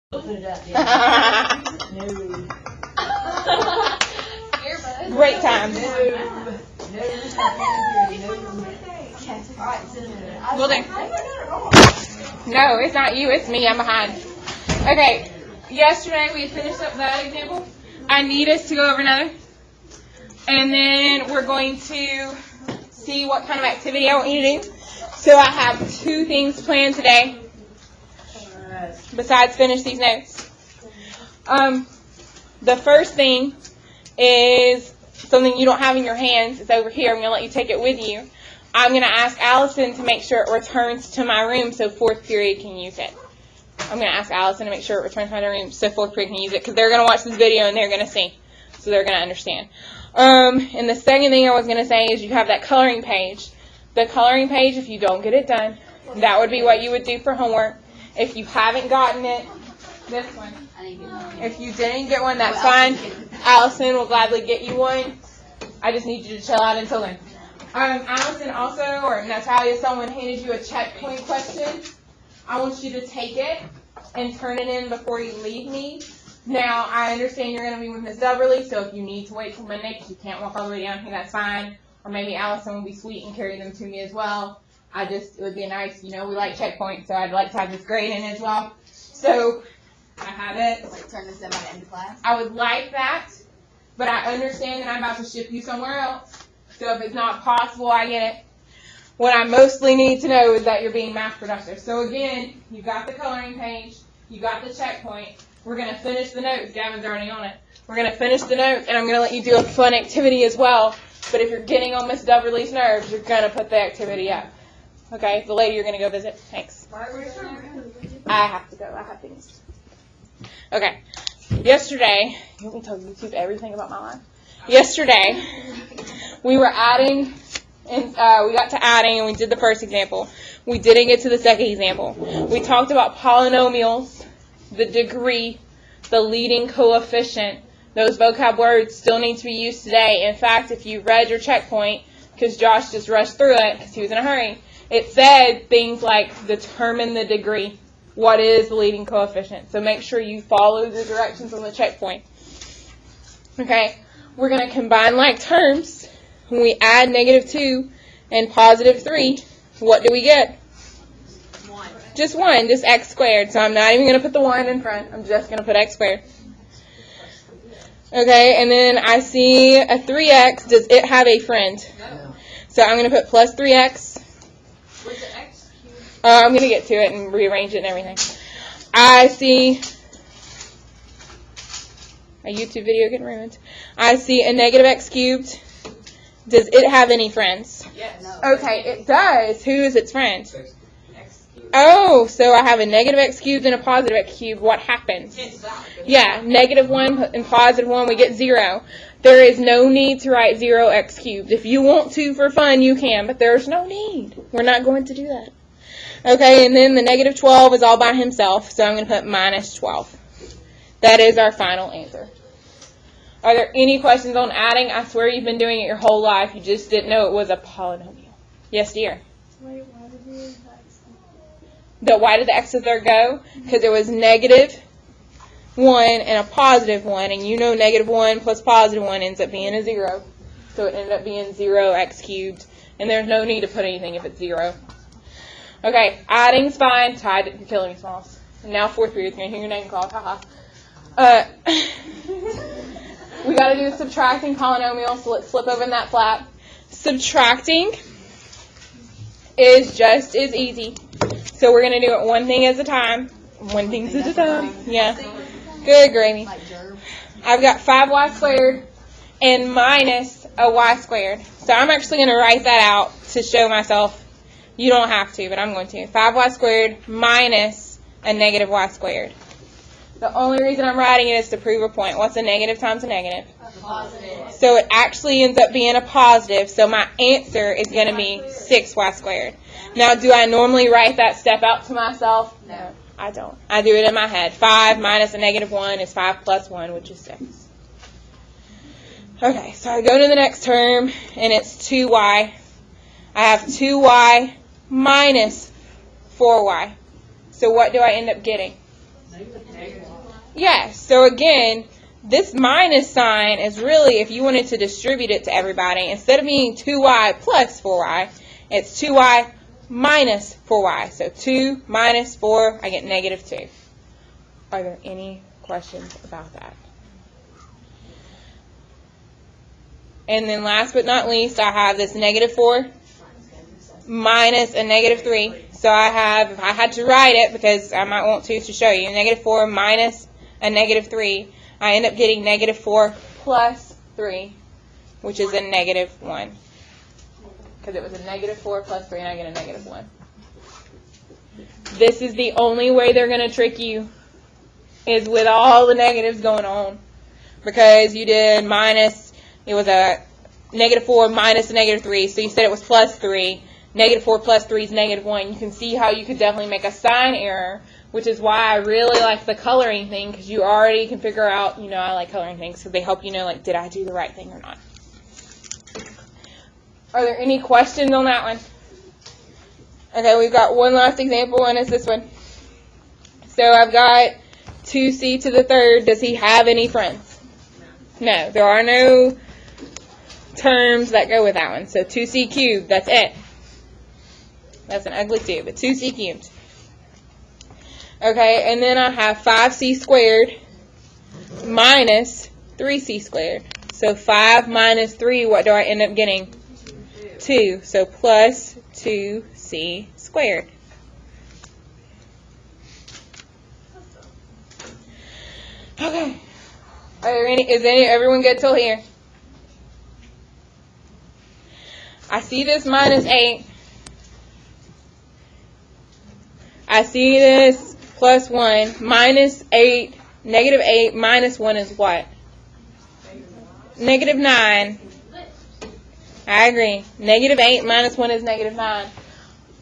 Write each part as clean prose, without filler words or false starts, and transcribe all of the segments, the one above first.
Great time. Well then. No, it's not you, it's me. I'm behind. Okay, yesterday we finished up that example. I need us to go over another. And then we're going to see what kind of activity I want you to do. So I have two things planned today, besides finish these notes. The first thing is something you don't have in your hands. It's over here. I'm going to let you take it with you. I'm going to ask Allison to make sure it returns to my room so fourth period can use it. I'm going to ask Allison to make sure it returns to my room so fourth period can use it, because they're going to watch this video and they're going to see. So they're going to understand. And the second thing I was going to say is you have that coloring page. The coloring page, if you don't get it done, that would be what you would do for homework. If you haven't gotten it, this one. If you didn't get one, that's fine. Allison will gladly get you one. I just need you to chill out until then. Allison also, or Natalia, someone handed you a checkpoint question. I want you to take it and turn it in before you leave me. Now, I understand you're going to be with Ms. Dubberly, so if you need to wait till Monday because you can't walk all the way down here, that's fine. Or maybe Allison will be sweet and carry them to me as well. It would be nice, we like checkpoints, so I'd like to have this grade in as well. So, I have it. Like turn this in by end of class? I would like that, but I understand that I'm about to ship you somewhere else. So if it's not possible, I get it. What I mostly need to know is that you're being math productive. So again, you got the coloring page, you got the checkpoint. We're going to finish the notes. Gavin's already on it. We're going to finish the notes, and I'm going to let you do a fun activity as well. But if you're getting on Miss Dubberly's nerves, you're going to put the activity up. Okay? The lady you're going to go visit. Thanks. I have to go. I have things. Okay. Yesterday, let me tell YouTube everything about my life. Yesterday, we were adding, and we got to adding, and we did the first example. We didn't get to the second example. We talked about polynomials, the degree, the leading coefficient. Those vocab words still need to be used today. In fact, if you read your checkpoint, because Josh just rushed through it because he was in a hurry, it said things like determine the degree. What is the leading coefficient? So make sure you follow the directions on the checkpoint. Okay, we're going to combine like terms. When we add -2 and +3, what do we get? Just 1, just x squared. So I'm not even going to put the 1 in front. I'm just going to put x squared. Okay, and then I see a 3x. Does it have a friend? No. So I'm going to put plus 3x. Where's the x cubed? I'm going to get to it and rearrange it and everything. I see a YouTube video getting ruined. I see a -x cubed. Does it have any friends? Yes. No. Okay, it does. Who is its friend? Oh, so I have a -x cubed and a +x cubed. What happens? Yeah, -1 and +1, we get 0. There is no need to write 0x cubed. If you want to for fun, you can, but there's no need. We're not going to do that. Okay, and then the -12 is all by himself, so I'm going to put -12. That is our final answer. Are there any questions on adding? I swear you've been doing it your whole life. You just didn't know it was a polynomial. Yes, dear? Wait, why did we x? Why did the x there go? Because there was -1 and a +1, and you know -1 plus +1 ends up being a 0. So it ended up being 0x cubed, and there's no need to put anything if it's 0. Okay, adding's fine. Ty, you're killing me, Smalls. And now fourth period, you're going to hear your name called. Haha. We got to do subtracting polynomials, so let's flip open that flap. Subtracting is just as easy. So we're going to do it one thing at a time. One thing at a time. Yeah. Good gravy. I've got 5y squared and minus a y squared. So I'm actually going to write that out to show myself. You don't have to, but I'm going to. 5y squared minus a -y squared. The only reason I'm writing it is to prove a point. What's a negative times a negative? A positive. So it actually ends up being a positive. So my answer is going to be 6y squared. Now, do I normally write that step out to myself? No. I don't. I do it in my head. 5 minus a -1 is 5 plus 1, which is 6. Okay, so I go to the next term, and it's 2y. I have 2y minus 4y. So what do I end up getting? Yes, so again, this minus sign is really, if you wanted to distribute it to everybody, instead of being 2y plus 4y, it's 2y minus 4y. So 2 minus 4, I get negative 2. Are there any questions about that? And then last but not least, I have this negative 4 minus a negative 3. So I have, if I had to write it, because I might want to show you, negative 4 minus a negative 3, I end up getting negative 4 plus 3, which is a negative 1. Because it was a negative 4 plus 3, and I get a negative 1. This is the only way they're going to trick you, is with all the negatives going on. Because you did minus, it was a negative 4 minus a negative 3, so you said it was plus 3. Negative 4 plus 3 is negative 1. You can see how you could definitely make a sign error, which is why I really like the coloring thing, because you already can figure out, you know, I like coloring things, so they help you know, like, did I do the right thing or not? Are there any questions on that one? Okay, we've got one last example, and it's this one. So I've got 2c to the third. Does he have any friends? No, there are no terms that go with that one. So 2c cubed, that's it. That's an ugly 2, but 2c cubed. Okay, and then I have 5c squared minus 3c squared. So 5 minus 3, what do I end up getting? 2. So plus 2c squared. Okay. Everyone good till here? I see this minus 8. I see this plus 1. Minus 8, negative 8 minus 1 is what? Negative 9. I agree. Negative 8 minus 1 is negative 9.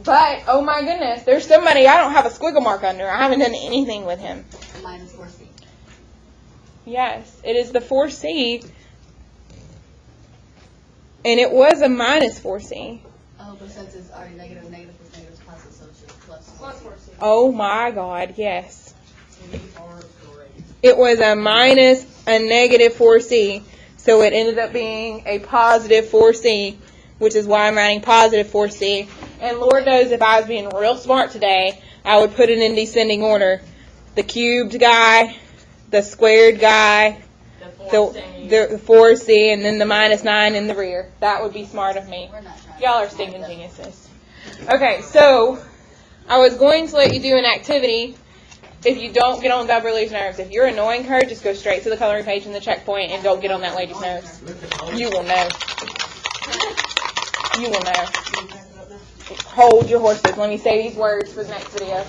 But, oh my goodness, there's somebody I don't have a squiggle mark under. I haven't done anything with him. Minus 4c. Yes, it is the 4c. And it was a minus 4c. Oh, but since it's already negative plus negative is positive, so it's just plus 4c. Oh my God, yes. It was a minus a negative 4c. So it ended up being a positive 4c, which is why I'm writing positive 4c. And Lord knows if I was being real smart today, I would put it in descending order. The cubed guy, the squared guy, the 4c, and then the minus 9 in the rear. That would be smart of me. Y'all are stinking geniuses. Okay, so I was going to let you do an activity. If you don't get on that lady's nerves, if you're annoying her, just go straight to the coloring page in the checkpoint and don't get on that lady's nerves. You will know. You will know. Hold your horses. Let me say these words for the next video.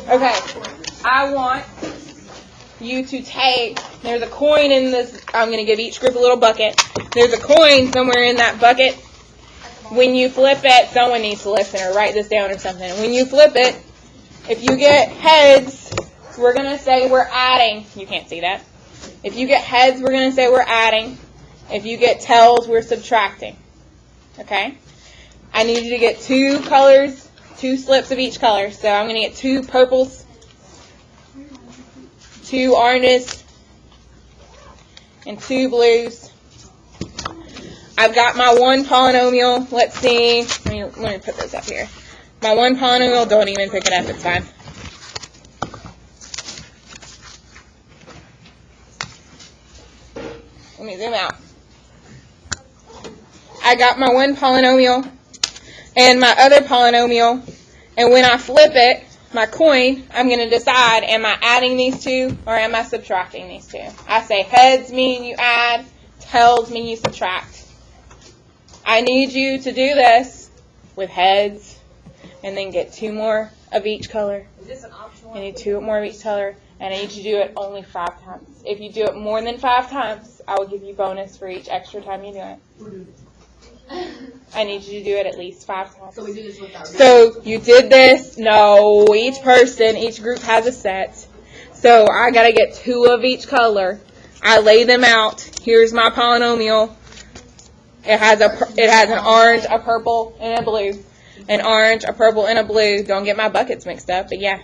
Okay, I want you to take, there's a coin in this, I'm going to give each group a little bucket. There's a coin somewhere in that bucket. When you flip it, someone needs to listen or write this down or something. When you flip it, if you get heads, we're going to say we're adding. You can't see that. If you get heads, we're going to say we're adding. If you get tails, we're subtracting. Okay? I need you to get 2 colors, 2 slips of each color. So I'm going to get 2 purples, 2 oranges, and 2 blues. I've got my one polynomial. Let's see. Let me put this up here. My one polynomial, don't even pick it up. It's fine. Let me zoom out. I got my one polynomial and my other polynomial. And when I flip it, my coin, I'm going to decide, am I adding these two or am I subtracting these two? I say heads mean you add, tails mean you subtract. I need you to do this with heads and then get 2 more of each color. Is this an optional? I need 2 more of each color, and I need you to do it only 5 times. If you do it more than 5 times, I will give you bonus for each extra time you do it. I need you to do it at least 5 times. So we do this without. So you did this. No, each person, each group has a set. So I got to get 2 of each color. I lay them out. Here's my polynomial. It has an orange, a purple, and a blue. An orange, a purple, and a blue. Don't get my buckets mixed up, but yeah.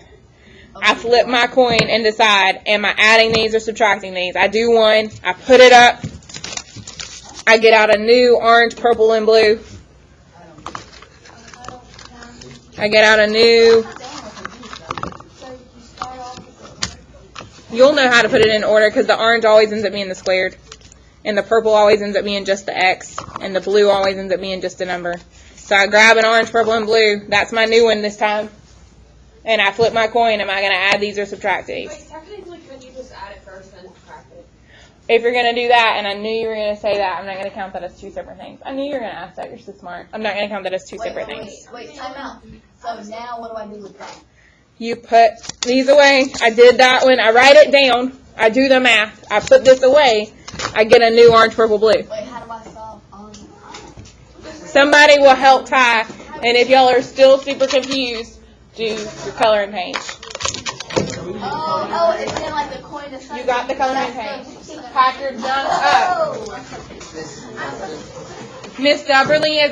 I flip my coin and decide, am I adding these or subtracting these? I do one, I put it up, I get out a new orange, purple, and blue. I get out a new, you'll know how to put it in order because the orange always ends up being the squared. And the purple always ends up being just the X. And the blue always ends up being just a number. So I grab an orange, purple, and blue. That's my new one this time. And I flip my coin. Am I going to add these or subtract these? Wait, technically, couldn't you just add it first and then subtract it? If you're going to do that, and I knew you were going to say that, I'm not going to count that as two separate things. I knew you were going to ask that. You're so smart. I'm not going to count that as two separate things. Wait, time out. So now what do I do with that? You put these away. I did that one. I write it down. I do the math. I put this away. I get a new orange, purple, blue. Wait, how do I solve on? Somebody will help Ty. And if y'all are still super confused, do your coloring page. Oh, it's in like the coin of You got the coloring page. Pack your junk up. Miss Dubberly is